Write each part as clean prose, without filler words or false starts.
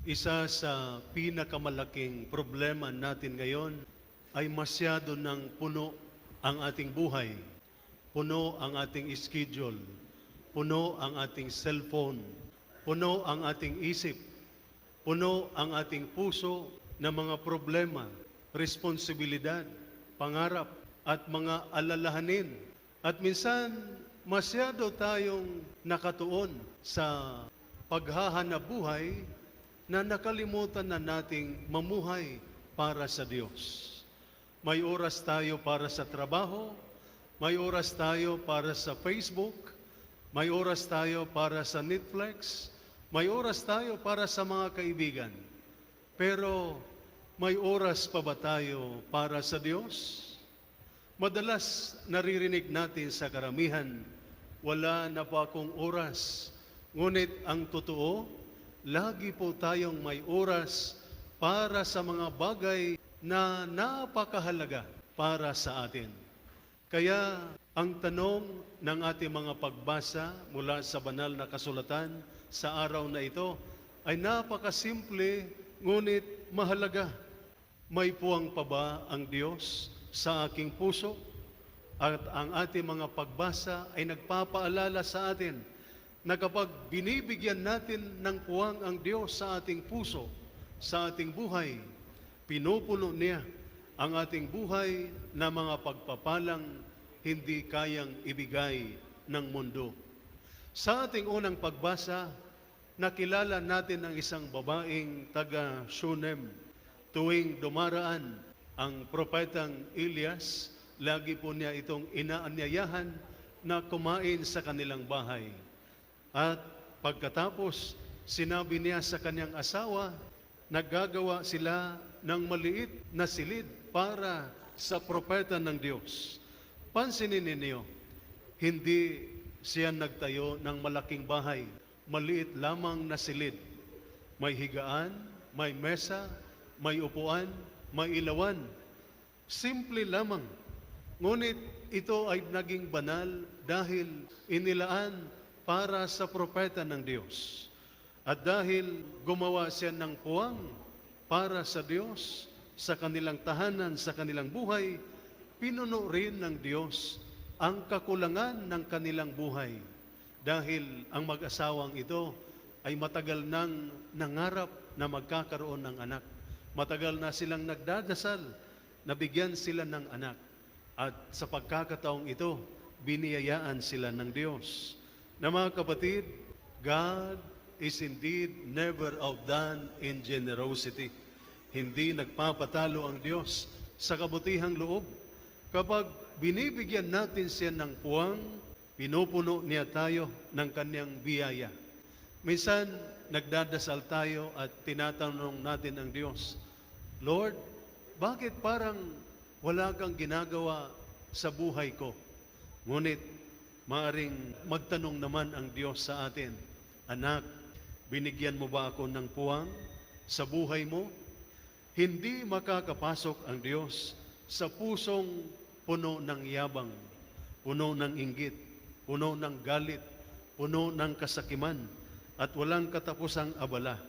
Isa sa pinakamalaking problema natin ngayon ay masyado ng puno ang ating buhay, puno ang ating schedule, puno ang ating cellphone, puno ang ating isip, puno ang ating puso ng mga problema, responsibilidad, pangarap, at mga alalahanin. At minsan, masyado tayong nakatuon sa paghahanap buhay na nakalimutan na nating mamuhay para sa Diyos. May oras tayo para sa trabaho, may oras tayo para sa Facebook, may oras tayo para sa Netflix, may oras tayo para sa mga kaibigan. Pero may oras pa ba tayo para sa Diyos? Madalas naririnig natin sa karamihan, wala na pa akong oras. Ngunit ang totoo, lagi po tayong may oras para sa mga bagay na napakahalaga para sa atin. Kaya ang tanong ng ating mga pagbasa mula sa banal na kasulatan sa araw na ito ay napakasimple ngunit mahalaga. May puwang pa ba ang Diyos sa aking puso? At ang ating mga pagbasa ay nagpapaalala sa atin na kapag binibigyan natin ng puwang ang Diyos sa ating puso, sa ating buhay, pinupuno niya ang ating buhay na mga pagpapalang hindi kayang ibigay ng mundo. Sa ating unang pagbasa, nakilala natin ang isang babaeng taga Shunem. Tuwing dumaraan ang propetang Elias, lagi po niya itong inaanyayahan na kumain sa kanilang bahay. At pagkatapos, sinabi niya sa kanyang asawa, naggagawa sila ng maliit na silid para sa propeta ng Diyos. Pansinin ninyo, hindi siya nagtayo ng malaking bahay, maliit lamang na silid. May higaan, may mesa, may upuan, may ilawan. Simple lamang. Ngunit ito ay naging banal dahil inilaan para sa propeta ng Diyos. At dahil gumawa siya ng puwang para sa Diyos, sa kanilang tahanan, sa kanilang buhay, pinuno rin ng Diyos ang kakulangan ng kanilang buhay. Dahil ang mag-asawang ito ay matagal nang nangarap na magkakaroon ng anak. Matagal na silang nagdadasal na bigyan sila ng anak. At sa pagkakataong ito, biniyayaan sila ng Diyos. Na mga kapatid, God is indeed never outdone in generosity. Hindi nagpapatalo ang Diyos sa kabutihang loob. Kapag binibigyan natin siya ng puwang, pinupuno niya tayo ng kanyang biyaya. Minsan, nagdadasal tayo at tinatanong natin ang Diyos, Lord, bakit parang wala kang ginagawa sa buhay ko? Ngunit, maaring magtanong naman ang Diyos sa atin, anak, binigyan mo ba ako ng puwang sa buhay mo? Hindi makakapasok ang Diyos sa pusong puno ng yabang, puno ng inggit, puno ng galit, puno ng kasakiman, at walang katapusang abala.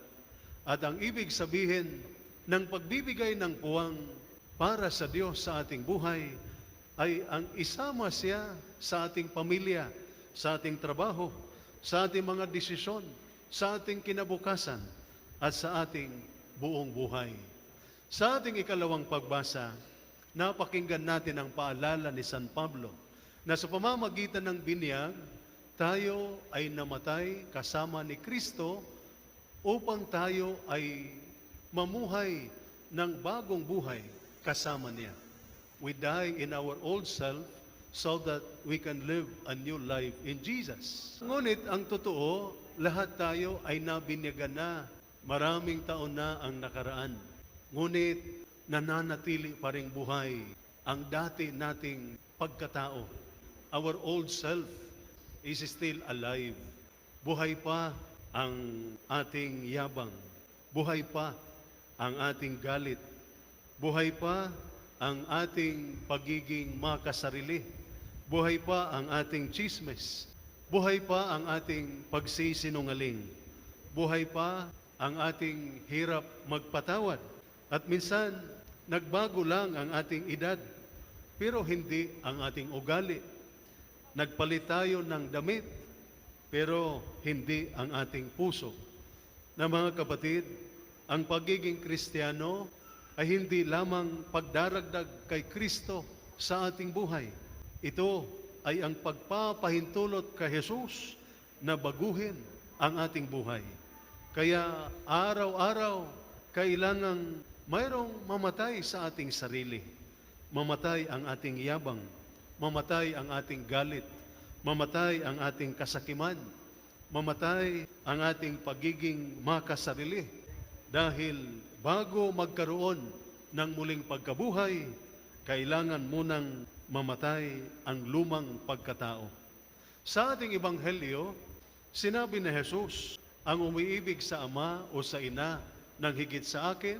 At ang ibig sabihin ng pagbibigay ng puwang para sa Diyos sa ating buhay ay ang isama siya sa ating pamilya, sa ating trabaho, sa ating mga desisyon, sa ating kinabukasan, at sa ating buong buhay. Sa ating ikalawang pagbasa, napakinggan natin ang paalala ni San Pablo na sa pamamagitan ng binyag, tayo ay namatay kasama ni Kristo upang tayo ay mamuhay ng bagong buhay kasama niya. We die in our old self so that we can live a new life in Jesus. Ngunit ang totoo, lahat tayo ay nabinyagan na. Maraming taon na ang nakaraan. Ngunit nananatili pa ring buhay ang dati nating pagkatao. Our old self is still alive. Buhay pa ang ating yabang. Buhay pa ang ating galit. Buhay pa ang ating pagiging makasarili. Buhay pa ang ating chismes. Buhay pa ang ating pagsisinungaling. Buhay pa ang ating hirap magpatawad. At minsan, nagbago lang ang ating edad, pero hindi ang ating ugali. Nagpalit tayo ng damit, pero hindi ang ating puso. Na mga kapatid, ang pagiging Kristiyano ay hindi lamang pagdaragdag kay Kristo sa ating buhay. Ito ay ang pagpapahintulot kay Jesus na baguhin ang ating buhay. Kaya araw-araw, kailangang mayroong mamatay sa ating sarili. Mamatay ang ating yabang, mamatay ang ating galit, mamatay ang ating kasakiman, mamatay ang ating pagiging makasarili. Dahil bago magkaroon ng muling pagkabuhay, kailangan munang mamatay ang lumang pagkatao. Sa ating ebanghelyo, sinabi ni Jesus, ang umiibig sa ama o sa ina ng higit sa akin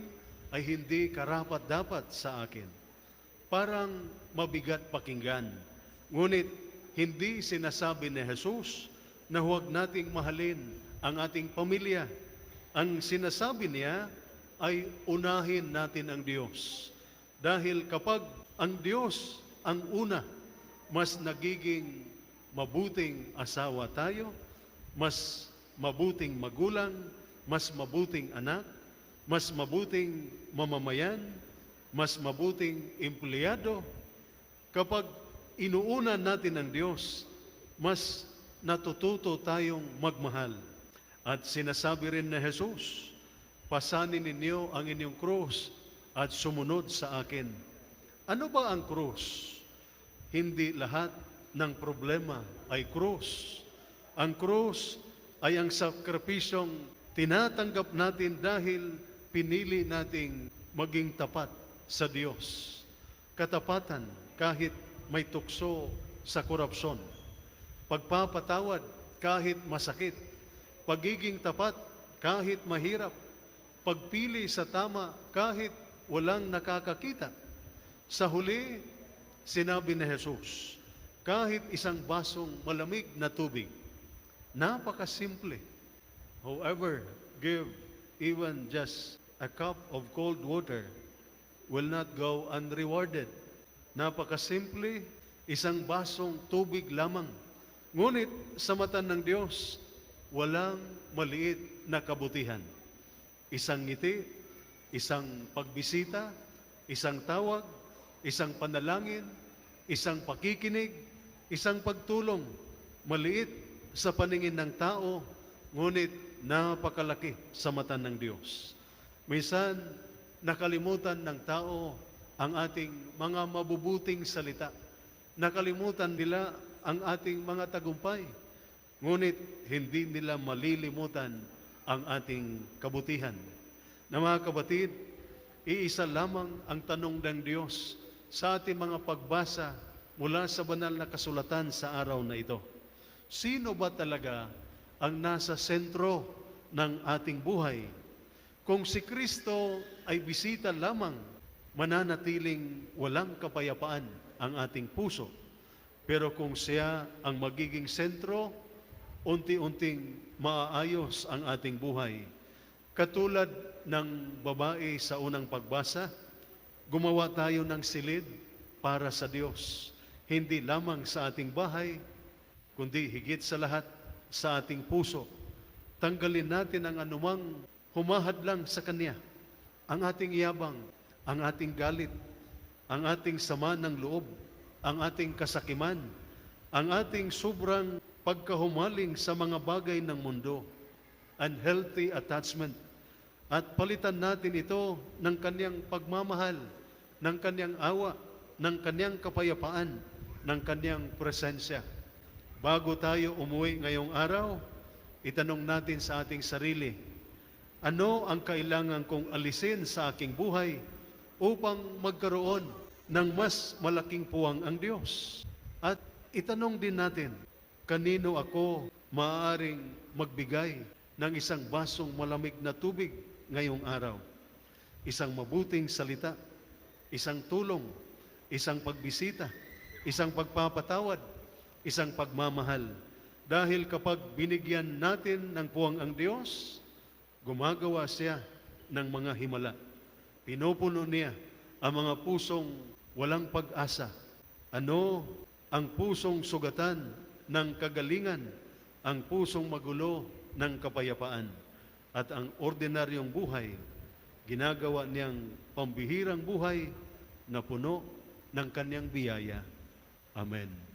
ay hindi karapat-dapat sa akin. Parang mabigat pakinggan. Ngunit hindi sinasabi ni Jesus na huwag nating mahalin ang ating pamilya. Ang sinasabi niya ay unahin natin ang Diyos. Dahil kapag ang Diyos ang una, mas nagiging mabuting asawa tayo, mas mabuting magulang, mas mabuting anak, mas mabuting mamamayan, mas mabuting empleyado. Kapag inuuna natin ang Diyos, mas natututo tayong magmahal. At sinasabi rin na Jesus, pasanin ninyo ang inyong krus at sumunod sa akin. Ano ba ang krus? Hindi lahat ng problema ay krus. Ang krus ay ang sakripisyong tinatanggap natin dahil pinili nating maging tapat sa Diyos. Katapatan kahit may tukso sa korupsyon. Pagpapatawad kahit masakit. Pagiging tapat kahit mahirap. Pagpili sa tama kahit walang nakakakita. Sa huli, sinabi ni Jesus, kahit isang basong malamig na tubig, napakasimple. However, give even just a cup of cold water will not go unrewarded. Napakasimple, isang basong tubig lamang. Ngunit sa mata ng Diyos, walang maliit na kabutihan. Isang ngiti, isang pagbisita, isang tawag, isang panalangin, isang pakikinig, isang pagtulong. Maliit sa paningin ng tao, ngunit napakalaki sa mata ng Diyos. Minsan, nakalimutan ng tao ang ating mga mabubuting salita. Nakalimutan nila ang ating mga tagumpay. Ngunit hindi nila malilimutan ang ating kabutihan. Na mga kapatid, iisa lamang ang tanong ng Diyos sa ating mga pagbasa mula sa banal na kasulatan sa araw na ito. Sino ba talaga ang nasa sentro ng ating buhay? Kung si Kristo ay bisita lamang, mananatiling walang kapayapaan ang ating puso. Pero kung siya ang magiging sentro, unti-unting maaayos ang ating buhay. Katulad ng babae sa unang pagbasa, gumawa tayo ng silid para sa Diyos. Hindi lamang sa ating bahay, kundi higit sa lahat sa ating puso. Tanggalin natin ang anumang humahadlang sa Kanya. Ang ating yabang, ang ating galit, ang ating sama ng loob, ang ating kasakiman, ang ating sobrang pagkahumaling sa mga bagay ng mundo, unhealthy attachment. At palitan natin ito ng Kanyang pagmamahal, ng Kanyang awa, ng Kanyang kapayapaan, ng Kanyang presensya. Bago tayo umuwi ngayong araw, itanong natin sa ating sarili, ano ang kailangan kong alisin sa aking buhay upang magkaroon ng mas malaking puwang ang Diyos? At itanong din natin, kanino ako maaaring magbigay ng isang basong malamig na tubig ngayong araw? Isang mabuting salita, isang tulong, isang pagbisita, isang pagpapatawad, isang pagmamahal. Dahil kapag binigyan natin ng puwang ang Diyos, Gumagawa siya ng mga himala. Pinupuno niya ang mga pusong walang pag-asa. Ano ang pusong sugatan ng kagalingan, ang pusong magulo ng kapayapaan, at ang ordinaryong buhay, ginagawa niyang pambihirang buhay na puno ng kanyang biyaya. Amen.